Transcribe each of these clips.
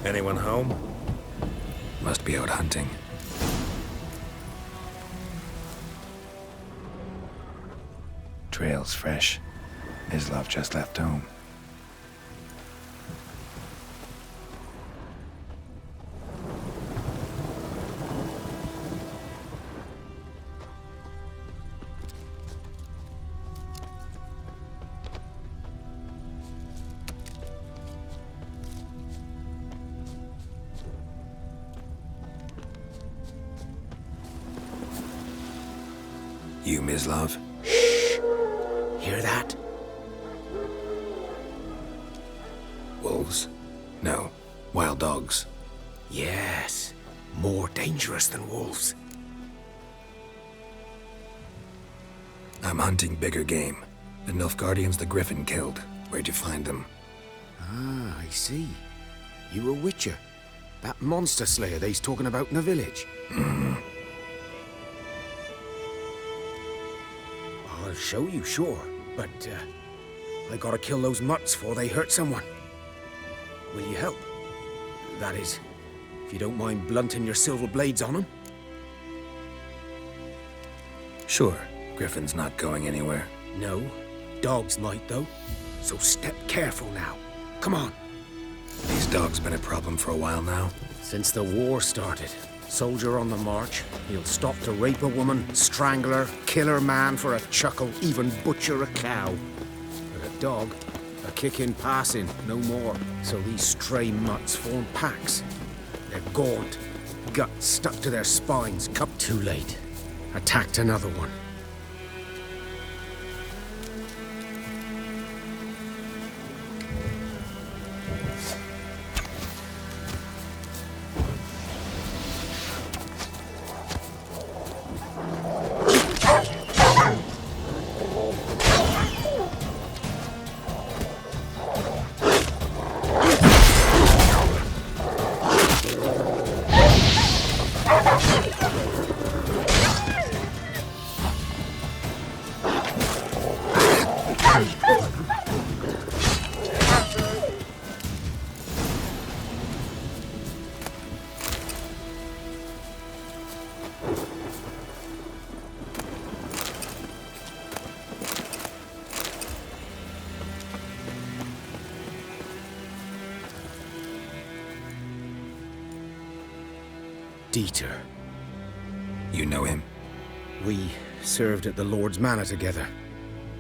Anyone home? Must be out hunting. Trail's fresh. Mislav just left home. You, Mislav? Hear that? Wolves? No. Wild dogs. Yes. More dangerous than wolves. I'm hunting bigger game. The Nilfgaardians the Griffin killed. Where'd you find them? Ah, I see. You a witcher. That monster slayer they's talking about in the village. I'll show you, sure. But, I gotta kill those mutts before they hurt someone. Will you help? That is, if you don't mind blunting your silver blades on them. Sure. Griffin's not going anywhere. No. Dogs might, though. So step careful now. Come on. These dogs been a problem for a while now. Since the war started, soldier on the march, he'll stop to rape a woman, strangle her, kill her man for a chuckle, even butcher a cow. But a dog, a kick in passing, no more. So these stray mutts form packs. They're gaunt, guts stuck to their spines, cupped too late. Attacked another one. Dieter. You know him? We served at the Lord's Manor together,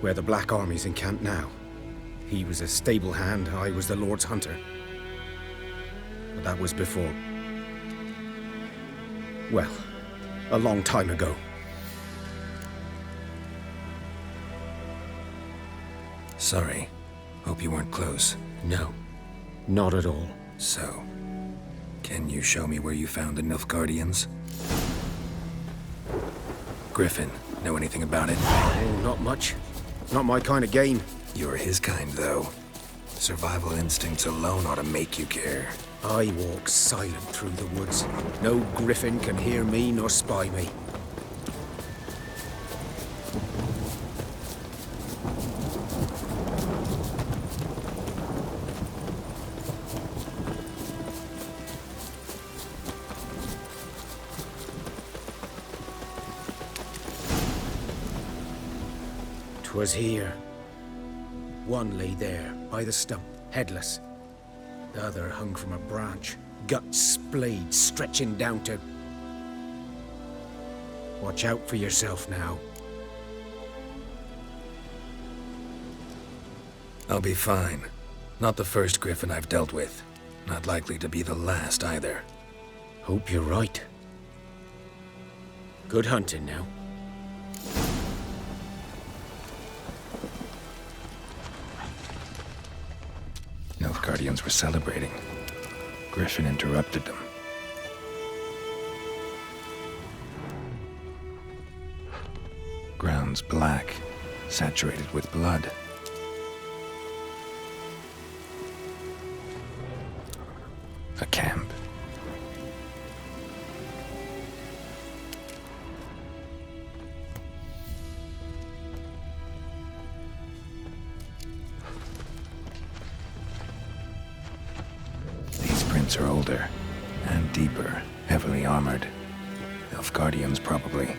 where the Black Army's encamped now. He was a stable hand, I was the Lord's hunter. But that was before... well, a long time ago. Sorry. Hope you weren't close. No, not at all. So, can you show me where you found the Nilfgaardians? Griffin, know anything about it? Oh, not much. Not my kind of game. You're his kind, though. Survival instincts alone ought to make you care. I walk silent through the woods. No griffin can hear me nor spy me. Was here. One lay there, by the stump, headless. The other hung from a branch, guts splayed, stretching down to... Watch out for yourself now. I'll be fine. Not the first Griffin I've dealt with. Not likely to be the last, either. Hope you're right. Good hunting now. Nilfgaardians were celebrating. Griffin interrupted them. Ground's black, saturated with blood. A camp. Guardians are older and deeper, heavily armored. Nilfgaardians, probably.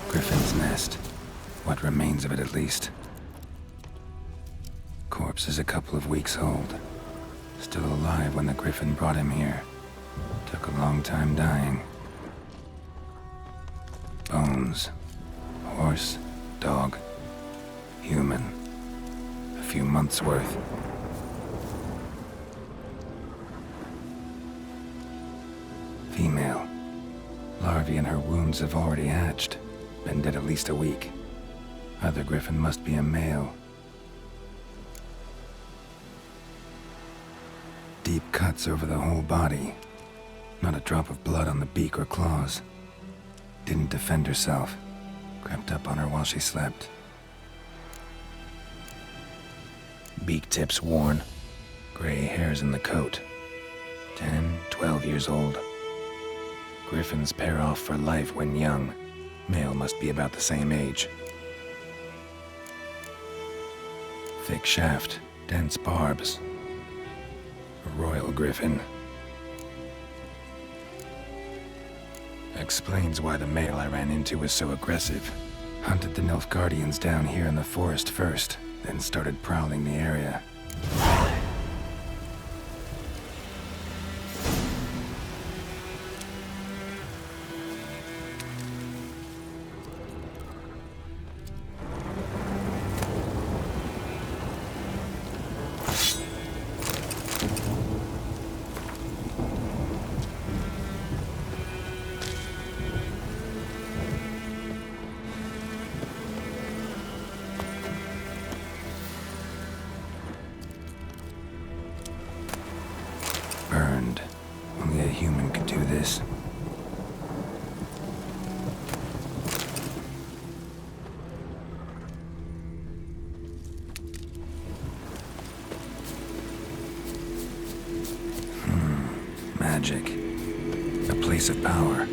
Griffin's nest. What remains of it, at least. Corpse is a couple of weeks old. Still alive when the Griffin brought him here. Took a long time dying. Bones. Horse, dog, human. A few months' worth. Female. Larvae in her wounds have already hatched. Been dead at least a week. Other Griffin must be a male. Deep cuts over the whole body. Not a drop of blood on the beak or claws. Didn't defend herself. Crept up on her while she slept. Beak tips worn. Gray hairs in the coat. 10, 12 years old. Griffins pair off for life when young. Male must be about the same age. Thick shaft, dense barbs. A royal griffin. Explains why the male I ran into was so aggressive. Hunted the Nilfgaardians down here in the forest first, then started prowling the area. Burned. Only a human could do this. Magic. A place of power.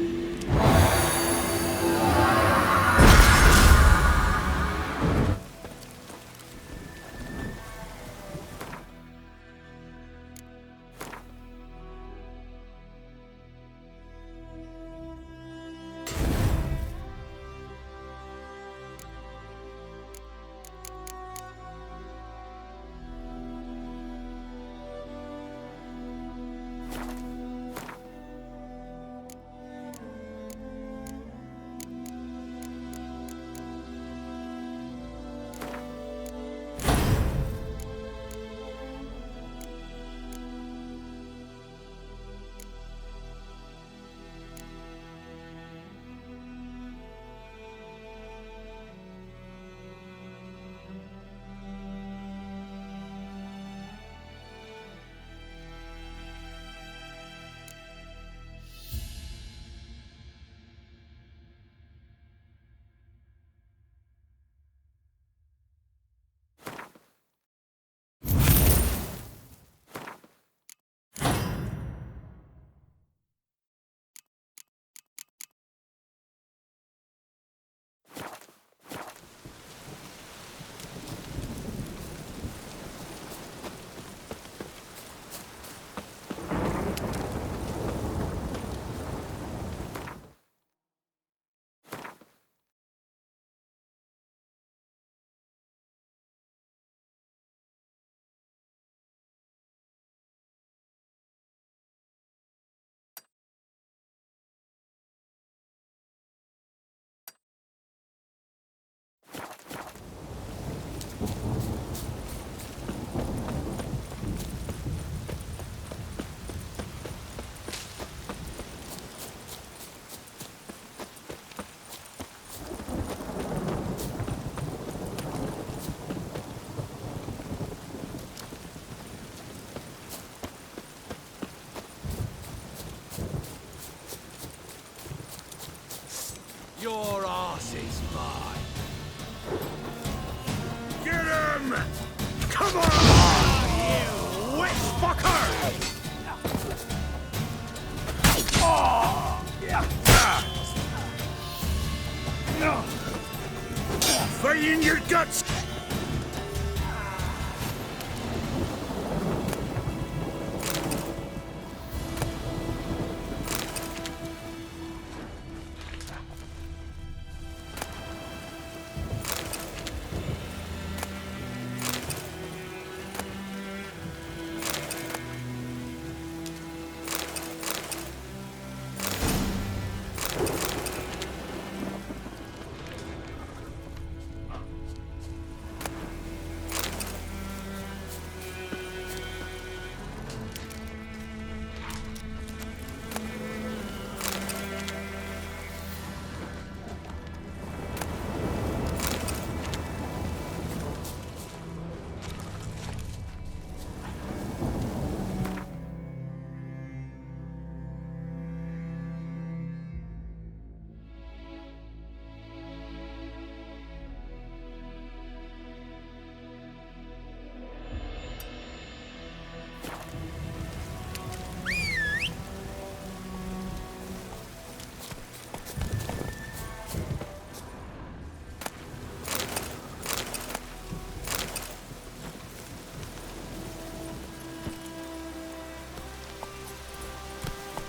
Your arse is mine. Get him! Come on! You witch fucker! Fight in your guts!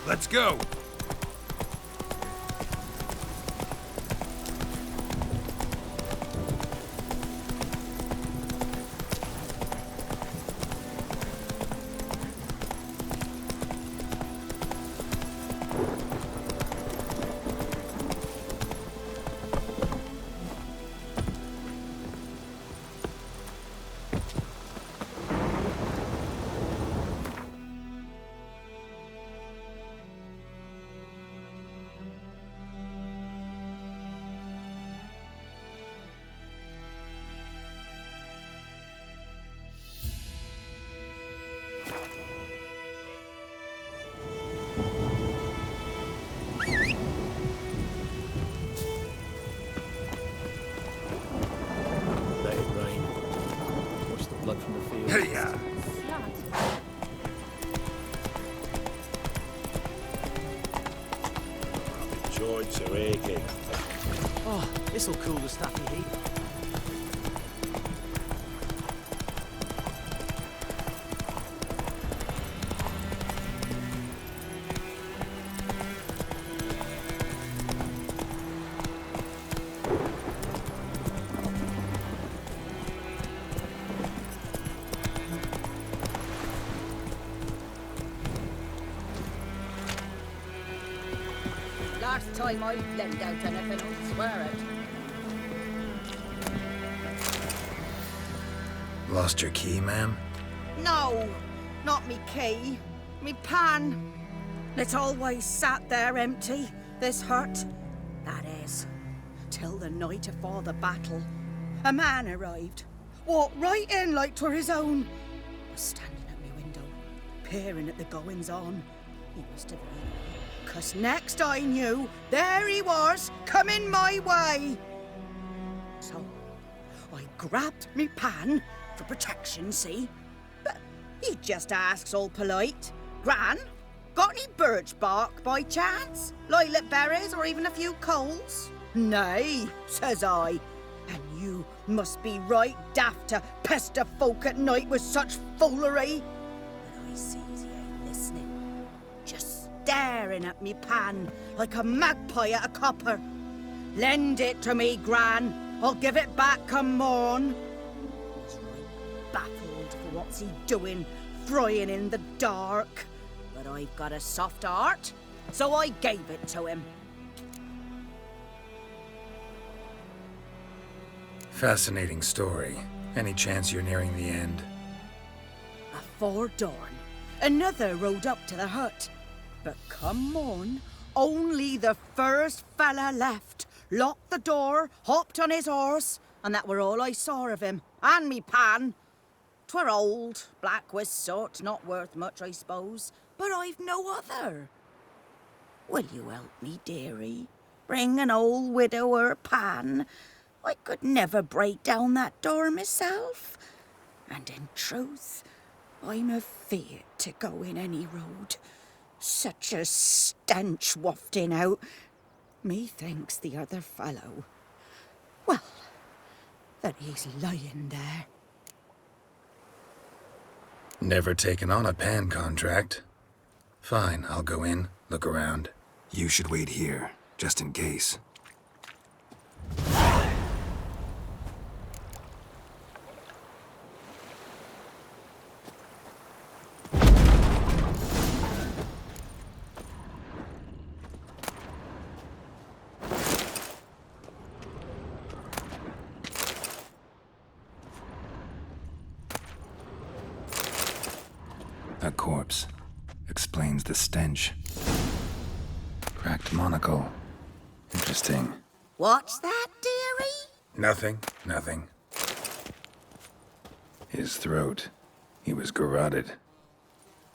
Let's go! Blood from the field. Hey-ya! Joints are aching. Oh, this'll cool the stuffy heat. Last time I lent out anything, I'll swear it. Lost your key, ma'am? No, not me key. Me pan. It always sat there empty, this hut. That is, till the night afore the battle. A man arrived, walked right in like 'twere his own. Was standing at me window, peering at the goings-on. He must have been. 'Cause next I knew, there he was, coming my way. So, I grabbed me pan, for protection, see? But he just asks all polite, Gran, got any birch bark by chance? Lilac berries or even a few coals? Nay, says I. And you must be right daft to pester folk at night with such foolery. But I sees he ain't listening. Just staring at me pan like a magpie at a copper. Lend it to me, Gran. I'll give it back come morn. He's right baffled for what's he doing, frying in the dark. But I've got a soft heart, so I gave it to him. Fascinating story. Any chance you're nearing the end? Afore dawn, another rode up to the hut. But come morn, only the first fella left, locked the door, hopped on his horse, and that were all I saw of him, and me pan. 'Twere old, black with soot, not worth much, I suppose, but I've no other. Will you help me, dearie? Bring an old widower pan. I could never break down that door myself. And in truth, I'm afeard to go in any road. Such a stench wafting out. Methinks the other fellow, well, that he's lying there. Never taken on a pan contract. Fine, I'll go in, look around. You should wait here, just in case. A corpse. Explains the stench. Cracked monocle. Interesting. What's that, dearie? Nothing. His throat. He was garroted.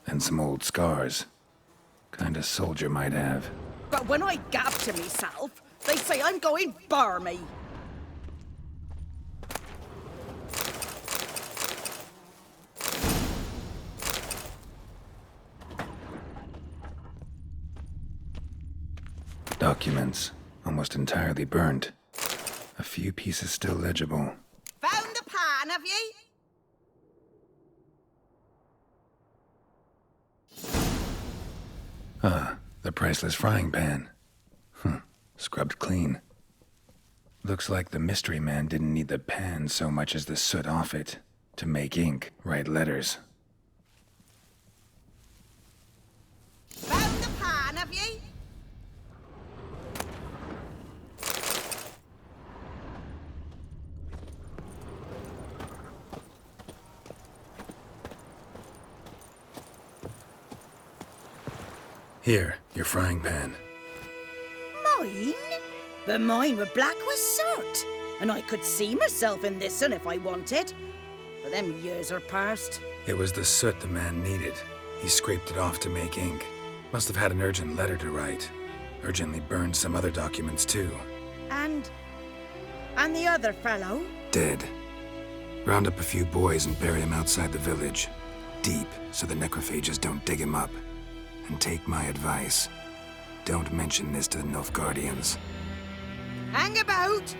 And some old scars. Kind of soldier might have. But when I gab to myself, they say I'm going barmy. Documents. Almost entirely burnt. A few pieces still legible. Found the pan, have ye? The priceless frying pan. Scrubbed clean. Looks like the mystery man didn't need the pan so much as the soot off it. To make ink, write letters. Found the pan, have ye? Here, your frying pan. Mine? But mine were black with soot. And I could see myself in this one if I wanted. But them years are past. It was the soot the man needed. He scraped it off to make ink. Must have had an urgent letter to write. Urgently burned some other documents too. And the other fellow? Dead. Round up a few boys and bury him outside the village. Deep, so the necrophages don't dig him up. And take my advice. Don't mention this to the Nilfgaardians. Hang about!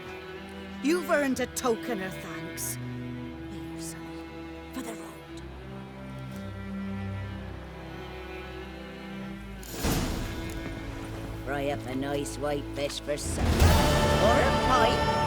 You've earned a token of thanks. Here, sonny, for the road. Fry up a nice white fish for supper. Or a pie.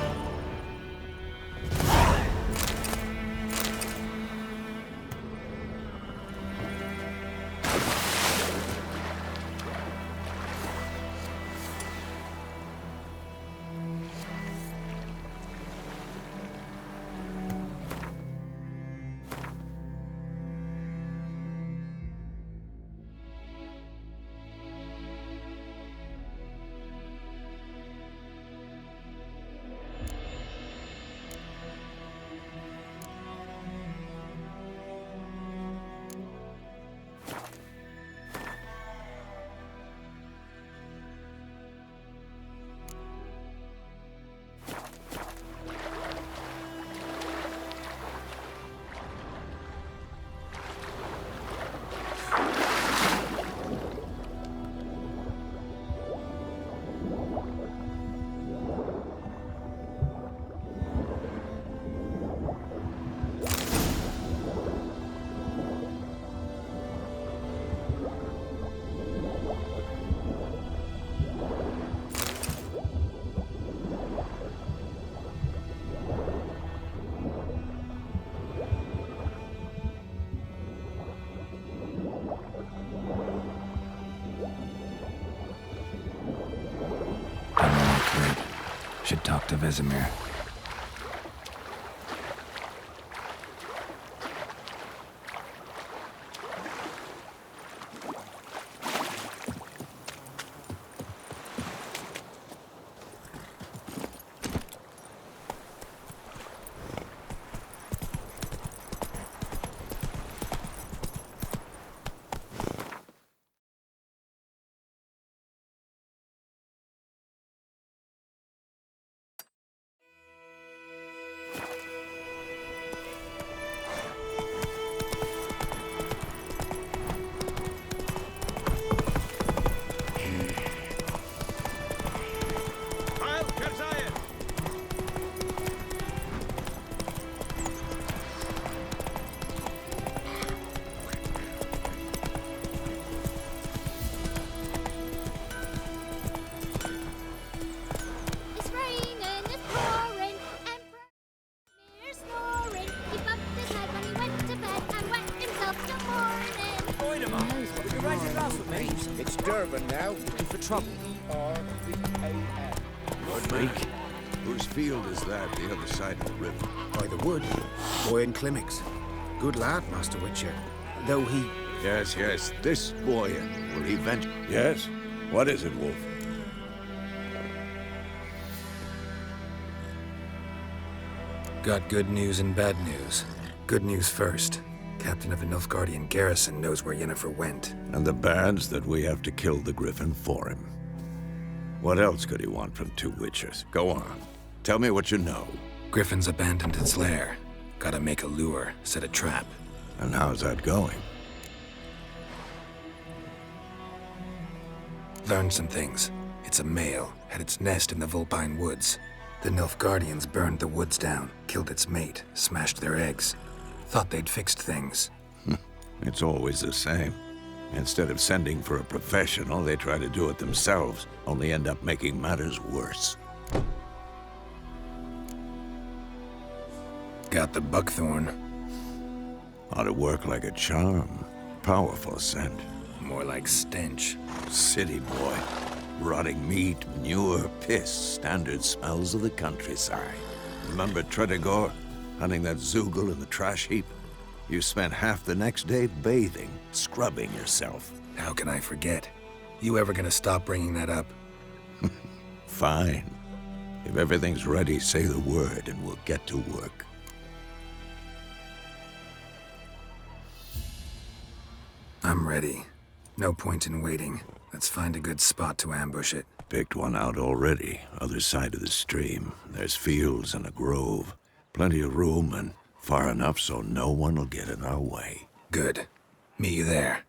Should talk to Vesemir. Now, Looking for trouble. R-V-A-N. Good man. Whose field is that, the other side of the river? By the wood. Boy in Climmix. Good lad, Master Witcher. Though he... Yes, yes, this boy. Will he venture? Yes? What is it, Wolf? Got good news and bad news. Good news first. Captain of the Nilfgaardian garrison knows where Yennefer went. And the bad's that we have to kill the Griffin for him. What else could he want from two Witchers? Go on. Tell me what you know. Griffin's abandoned its lair. Gotta make a lure, set a trap. And how's that going? Learned some things. It's a male, had its nest in the Vulpine Woods. The Nilfgaardians burned the woods down, killed its mate, smashed their eggs. Thought they'd fixed things. It's always the same. Instead of sending for a professional, they try to do it themselves, only end up making matters worse. Got the buckthorn. Ought to work like a charm. Powerful scent. More like stench. City boy. Rotting meat, manure, piss, standard smells of the countryside. Remember Tredegor? Hunting that Zoogle in the trash heap? You spent half the next day bathing, scrubbing yourself. How can I forget? You ever gonna stop bringing that up? Fine. If everything's ready, say the word and we'll get to work. I'm ready. No point in waiting. Let's find a good spot to ambush it. Picked one out already, other side of the stream. There's fields and a grove. Plenty of room and far enough so no one will get in our way. Good. Meet you there.